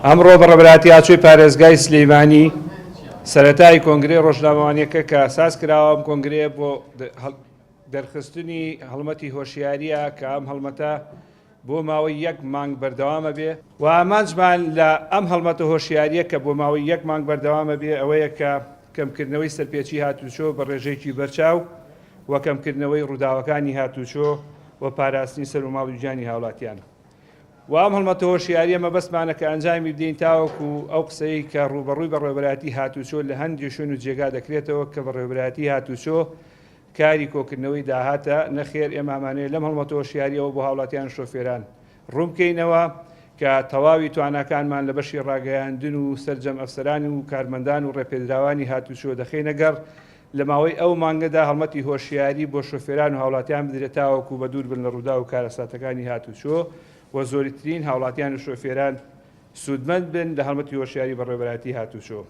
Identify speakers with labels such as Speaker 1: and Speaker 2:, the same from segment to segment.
Speaker 1: ئەمڕۆ بەڕێبەراتی ھاتووچۆی پارێزگای سلێمانی سەرەتای کۆنگرەی ڕۆژنامەوانیەکە کە ئاساس کراوە ئەم کۆنگرەیە بۆ دەرخستنی ھەڵمەتی ھۆشیاریە کە ئەم ھەڵمەتە بۆ ماوەی 1 مانگ بەردەوامە بێ و ئامانجمان لە ئەم ھەڵمەتە ھۆشیاریە کە بۆ ماوەی 1 مانگ بەردەوامە بێ ئەوەیە کە کەمکردنەوەی سەرپێچی ھاتووچۆ بە ڕێژەیەکی بەرچاو و کەمکردنەوەی ڕووداوەکانی ھاتووچۆ و پاراستنی سەر و ماڵی گیانی هاوڵاتیان. و ئەم ھەڵمەتە ھۆشیاریە مەبەستمانە کە ئەنجامی بدەین تاوەکو ئەو قسەی کە ڕوبەڕووی بە ڕێبەراتی ھاتووچۆ لە هەندێک شوێن و جێگا دەکرێتەوە کە بە ڕێبەراتی ھاتووچۆ کاری کۆکردنەوەی داهاتە نەخێر ئێمە ئەمانەیە لەم ھەڵمەتە ھۆشیاریەوە بۆ هاوڵاتیان شۆفێران ڕوونکەینەوە کە تەواوی تواناکانمان لە بەشی ڕاگەیاندن و سەرجەم ئەفسەران و کارمەندان و ڕێپێدراوانی ھاتووچۆ دەخینە گەڕ لە ماوەی ئەو مانگەدا ھەڵمەتی ھۆشیاری بۆ شۆفێران و هاوڵاتیان بدرێت تاوەکو بە دوور بن لە ڕوودا و کارەساتەکانی ھاتووچۆ و زۆرترین هاوڵاتیان و شۆفێران سوودمەند بن لە ھەڵمەتی ھۆشیاری بە ڕێبەراتی ھاتووچۆ.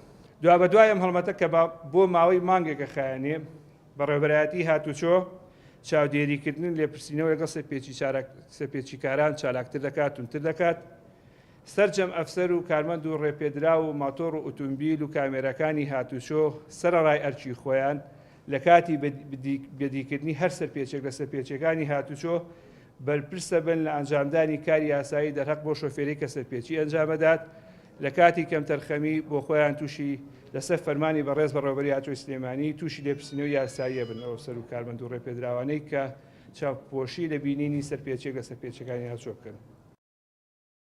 Speaker 1: دوا بە دوای ئەم ھەڵمەتە کە بۆ ماوەی مانگێکە خایەنێ بە ڕێبەراتی ھاتووچۆ چاودێریکردن لێپرسینەوە لەگەڵ سەرپێچیکاران چالاکتر دەکات تونتر دەکات سەرجەم ئەفسەر و کارمەند و ڕێپێدرا و ماتۆڕ و ئۆتۆمبیل و کامێرەکانی ھاتووچۆ سەرەڕای ئەرکی خۆیان لە کاتی بەدیکردنی هەر سەرپێچێک لە سەرپێچیەکانی ھاتووچۆ بەرپرسە بن لە ئەنجامدانی کاری یاسایی دەرهەق بۆ شۆفێری کە سەرپێچی ئەنجامەدات لە کاتی کەمتەرخەمی بۆ خۆیان تووشی لەسەر فەرمانی بەڕێز بە ڕێبەری ھاتووچۆی سلێمانی تووشی لێپرسینەوەی یاساییە بن ئەو سەر و کارمەند و ڕێپێدراوانەی کە چاوپۆشی لە بینینی سەرپێچێک لە سەرپێچەکانی ھاتووچۆ بکەن.